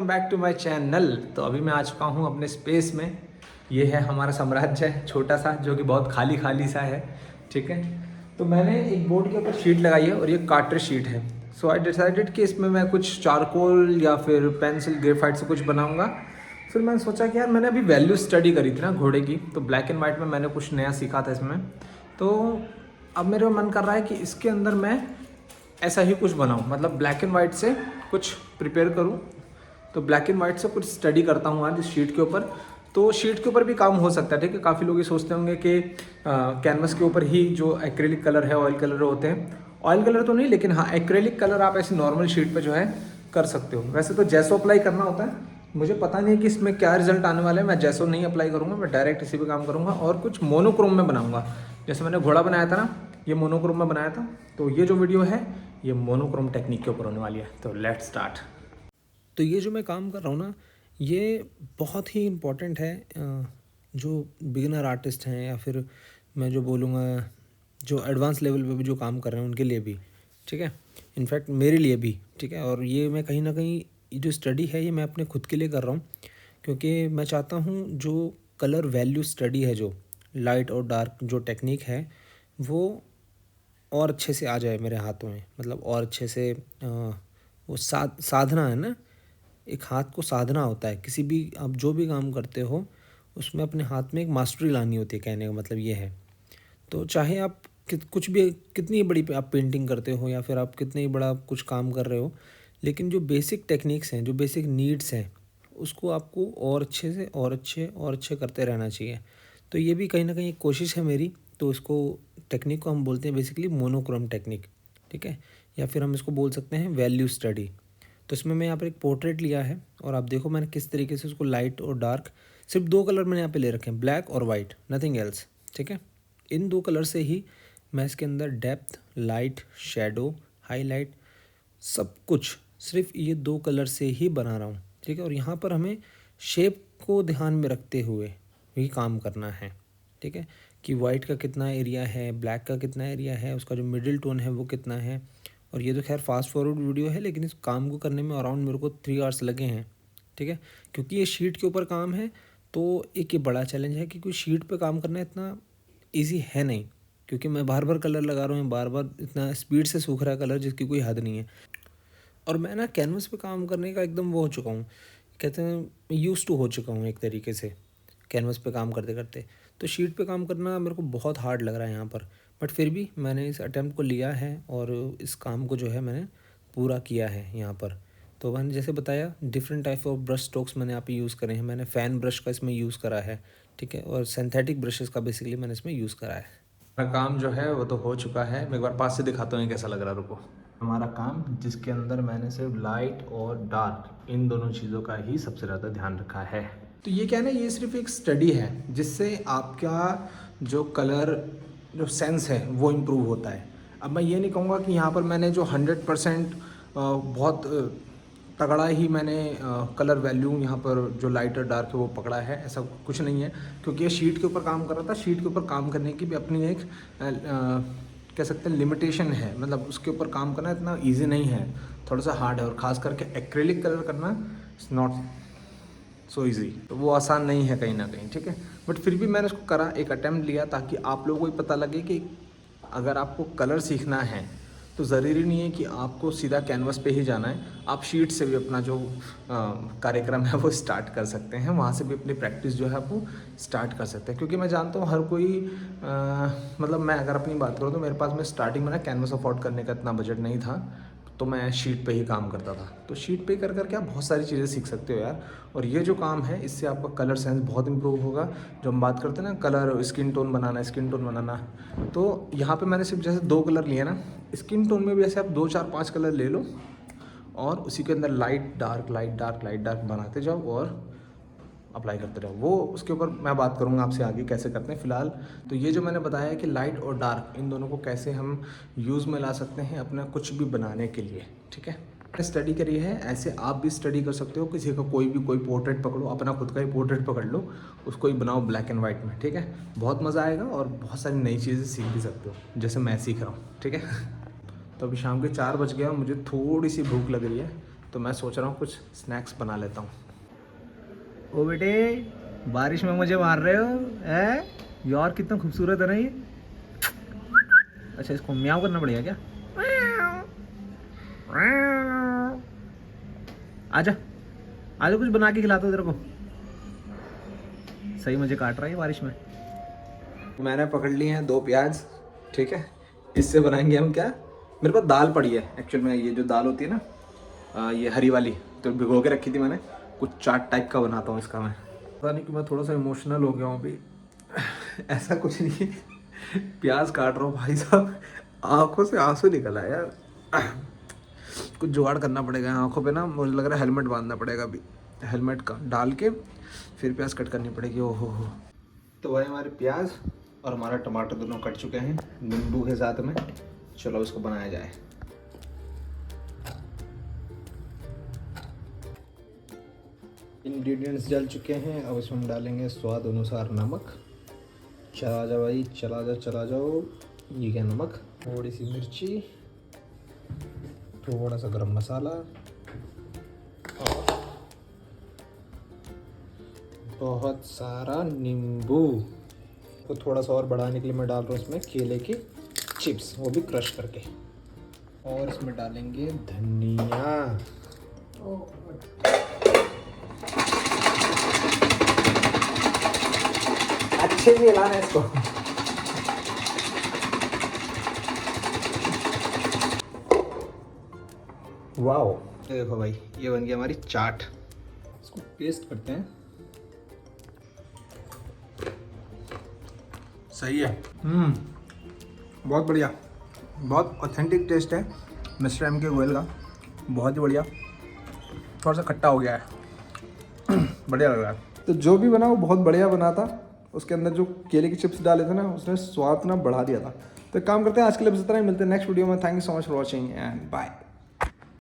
Back to my channel. तो अभी मैं आ चुका हूँ अपने स्पेस में। ये है हमारा साम्राज्य है छोटा सा, जो कि बहुत खाली खाली सा है। ठीक है, तो मैंने एक बोर्ड के ऊपर शीट लगाई है और ये कार्ट्रिज शीट है। सो आई डिसाइडेड कि इसमें मैं कुछ चारकोल या फिर पेंसिल ग्रेफाइट से कुछ बनाऊंगा। फिर मैंने सोचा कि यार मैंने अभी वैल्यू स्टडी करी थी ना घोड़े की, तो ब्लैक एंड वाइट में मैंने कुछ नया सीखा था इसमें। तो अब मेरा मन कर रहा है कि इसके अंदर मैं ऐसा ही कुछ बनाऊं, मतलब ब्लैक एंड वाइट से कुछ प्रिपेयर करूं। तो ब्लैक एंड वाइट से कुछ स्टडी करता हूँ आज इस शीट के ऊपर। तो शीट के ऊपर भी काम हो सकता है, ठीक है। काफ़ी लोग ये सोचते होंगे कि कैनवस के ऊपर ही जो एक्रेलिक कलर है, ऑयल कलर होते हैं। ऑयल कलर तो नहीं, लेकिन हाँ एक्रेलिक कलर आप ऐसी नॉर्मल शीट पे जो है कर सकते हो। वैसे तो जैसो अप्लाई करना होता है। मुझे पता नहीं है कि इसमें क्या रिजल्ट आने वाले हैं। मैं जैसो नहीं अप्लाई करूँगा, मैं डायरेक्ट इसी पे काम करूँगा और कुछ मोनोक्रोम में बनाऊँगा। जैसे मैंने घोड़ा बनाया था ना, ये मोनोक्रोम में बनाया था। तो ये जो वीडियो है ये मोनोक्रोम टेक्निक के ऊपर होने वाली है। तो लेट्स स्टार्ट। तो ये जो मैं काम कर रहा हूँ ना, ये बहुत ही इम्पोर्टेंट है जो बिगिनर आर्टिस्ट हैं, या फिर मैं जो बोलूँगा जो एडवांस लेवल पे भी जो काम कर रहे हैं उनके लिए भी, ठीक है। इनफैक्ट मेरे लिए भी, ठीक है। और ये मैं कहीं ना कहीं ये जो स्टडी है ये मैं अपने खुद के लिए कर रहा हूँ, क्योंकि मैं चाहता हूँ जो कलर वैल्यू स्टडी है, जो लाइट और डार्क जो टेक्निक है, वो और अच्छे से आ जाए मेरे हाथों में। मतलब और अच्छे से वो साधना है ना, एक हाथ को साधना होता है। किसी भी आप जो भी काम करते हो उसमें अपने हाथ में एक मास्टरी लानी होती है, कहने का मतलब ये है। तो चाहे आप कुछ भी, कितनी बड़ी आप पेंटिंग करते हो या फिर आप कितनी बड़ा कुछ काम कर रहे हो, लेकिन जो बेसिक टेक्निक्स हैं, जो बेसिक नीड्स हैं, उसको आपको और अच्छे से और अच्छे करते रहना चाहिए। तो ये भी कहीं ना कहीं एक कोशिश है मेरी। तो इसको टेक्निक को हम बोलते हैं बेसिकली मोनोक्रोम टेक्निक, ठीक है। या फिर हम इसको बोल सकते हैं वैल्यू स्टडी। तो इसमें मैं यहाँ पर एक पोर्ट्रेट लिया है और आप देखो मैंने किस तरीके से उसको लाइट और डार्क, सिर्फ दो कलर मैंने यहाँ पे ले रखे हैं, ब्लैक और वाइट, नथिंग एल्स, ठीक है। इन दो कलर से ही मैं इसके अंदर डेप्थ, लाइट, शेडो, हाईलाइट, सब कुछ सिर्फ ये दो कलर से ही बना रहा हूँ, ठीक है। और यहाँ पर हमें शेप को ध्यान में रखते हुए ही काम करना है, ठीक है। कि वाइट का कितना एरिया है, ब्लैक का कितना एरिया है, उसका जो मिडिल टोन है वो कितना है। और ये तो खैर फास्ट फॉरवर्ड वीडियो है, लेकिन इस काम को करने में अराउंड मेरे को 3 आवर्स लगे हैं, ठीक है। क्योंकि ये शीट के ऊपर काम है, तो एक ये बड़ा चैलेंज है कि कोई शीट पे काम करना इतना इजी है नहीं, क्योंकि मैं बार बार कलर लगा रहा हूँ, बार बार इतना स्पीड से सूख रहा है कलर जिसकी कोई हद नहीं है। और मैं ना कैनवस पे काम करने का एकदम वो हो चुका हूँ, कहते हैं यूज़ टू हो चुका हूँ एक तरीके से कैनवस पे काम करते करते। तो शीट पे काम करना मेरे को बहुत हार्ड लग रहा है यहाँ पर, बट फिर भी मैंने इस अटेम्प्ट को लिया है और इस काम को जो है मैंने पूरा किया है यहाँ पर। तो मैंने जैसे बताया different type of brush strokes मैंने यहाँ पे यूज़ करे हैं। मैंने फ़ैन ब्रश का इसमें यूज़ करा है, ठीक है। और सिंथेटिक ब्रशेस का बेसिकली मैंने इसमें यूज़ करा है। हमारा काम जो है वो तो हो चुका है। मैं एक बार पास से दिखाता हूँ कैसा लग रहा है, रुको। हमारा काम जिसके अंदर मैंने सिर्फ लाइट और डार्क इन दोनों चीज़ों का ही सबसे ज़्यादा ध्यान रखा है। तो ये क्या है ना, ये सिर्फ एक स्टडी है जिससे आपका जो कलर जो सेंस है वो इम्प्रूव होता है। अब मैं ये नहीं कहूँगा कि यहाँ पर मैंने जो 100% बहुत तगड़ा ही मैंने कलर वैल्यू यहाँ पर जो लाइट और डार्क है वो पकड़ा है, ऐसा कुछ नहीं है। क्योंकि ये शीट के ऊपर काम कर रहा था। शीट के ऊपर काम करने की भी अपनी एक कह सकते हैं लिमिटेशन है। मतलब उसके ऊपर काम करना इतना ईजी नहीं है, थोड़ा सा हार्ड है। और ख़ास करके एक्रेलिक कलर करना इट्स नॉट सो ईजी, तो वो आसान नहीं है कहीं ना कहीं, ठीक है। बट फिर भी मैंने उसको करा, एक अटैम्प्ट लिया, ताकि आप लोगों को भी पता लगे कि अगर आपको कलर सीखना है तो ज़रूरी नहीं है कि आपको सीधा कैनवस पे ही जाना है। आप शीट से भी अपना जो कार्यक्रम है वो स्टार्ट कर सकते हैं। वहाँ से भी अपनी प्रैक्टिस जो है वो स्टार्ट कर सकते हैं। क्योंकि मैं जानता हूँ हर कोई मतलब मैं अगर अपनी बात करूँ तो मेरे पास में स्टार्टिंग में ना कैनवस अफोर्ड करने का इतना बजट नहीं था, तो मैं शीट पे ही काम करता था। तो शीट पे कर करके आप बहुत सारी चीज़ें सीख सकते हो यार। और ये जो काम है इससे आपका कलर सेंस बहुत इंप्रूव होगा। जो हम बात करते हैं ना कलर स्किन टोन बनाना, तो यहाँ पे मैंने सिर्फ जैसे 2 कलर लिए ना, स्किन टोन में भी ऐसे आप 2 4 5 कलर ले लो और उसी के अंदर light dark light dark light dark बनाते जाओ और अप्लाई करते रहो। वो उसके ऊपर मैं बात करूँगा आपसे आगे कैसे करते हैं। फ़िलहाल तो ये जो मैंने बताया है कि लाइट और डार्क इन दोनों को कैसे हम यूज़ में ला सकते हैं अपना कुछ भी बनाने के लिए, ठीक है। स्टडी करी है, ऐसे आप भी स्टडी कर सकते हो। किसी का कोई पोर्ट्रेट पकड़ो, अपना खुद का ही पोर्ट्रेट पकड़ लो, उसको ही बनाओ ब्लैक एंड वाइट में, ठीक है। बहुत मज़ा आएगा और बहुत सारी नई चीज़ें सीख भी सकते हो, जैसे मैं सीख रहा हूँ, ठीक है। तो अभी शाम के 4 बज गया और मुझे थोड़ी सी भूख लग रही है, तो मैं सोच रहा हूँ कुछ स्नैक्स बना लेता हूँ। ओ बेटे, बारिश में मुझे मार रहे हो है यार? कितना खूबसूरत है ना ये। अच्छा, इसको म्याऊं करना पड़ेगा क्या? आजा आजा, कुछ बना के खिलाता हूँ तेरे को। सही मजे काट रहा है बारिश में। मैंने पकड़ लिए हैं 2 प्याज, ठीक है। इससे बनाएंगे हम क्या, मेरे पास दाल पड़ी है एक्चुअल में, ये जो दाल होती है ना, ये हरी वाली, तो भिगो के रखी थी मैंने। कुछ चाट टाइप का बनाता हूँ इसका मैं। पता नहीं कि मैं थोड़ा सा इमोशनल हो गया हूँ अभी। ऐसा कुछ नहीं है, प्याज काट रहा हूँ भाई साहब, आंखों से आंसू निकल आया यार। कुछ जुगाड़ करना पड़ेगा आंखों पे ना, मुझे लग रहा है हेलमेट बांधना पड़ेगा अभी। हेलमेट का डाल के फिर प्याज कट करनी पड़ेगी। ओहो हो। तो भाई हमारे प्याज और हमारा टमाटर दोनों कट चुके हैं नींबू के साथ में। चलो इसको बनाया जाए। इंग्रेडिएंट्स डाल चुके हैं, अब इसमें हम डालेंगे स्वाद अनुसार नमक। चला जा भाई, चला जा, चला जाओ। ये क्या, नमक, थोड़ी सी मिर्ची, थोड़ा सा गरम मसाला और बहुत सारा नींबू। तो थोड़ा सा और बढ़ाने के लिए मैं डाल रहा हूँ इसमें केले के चिप्स, वो भी क्रश करके। और इसमें डालेंगे धनिया। अच्छे से हिलाना है इसको। वाओ, देखो भाई, ये बन गई हमारी चाट। इसको पेस्ट करते हैं। सही है। बहुत बढ़िया, बहुत ऑथेंटिक टेस्ट है मिस्टर एम के गोयल का। बहुत ही बढ़िया। थोड़ा सा खट्टा हो गया है, बढ़िया लग रहा है। तो जो भी बना वो बहुत बढ़िया बना था। उसके अंदर जो केले के चिप्स डाले थे ना, उसने स्वाद ना बढ़ा दिया था। तो एक काम करते हैं, आज के लिए बस इतना ही। मिलते हैं नेक्स्ट वीडियो में। Thank you so much for watching and bye.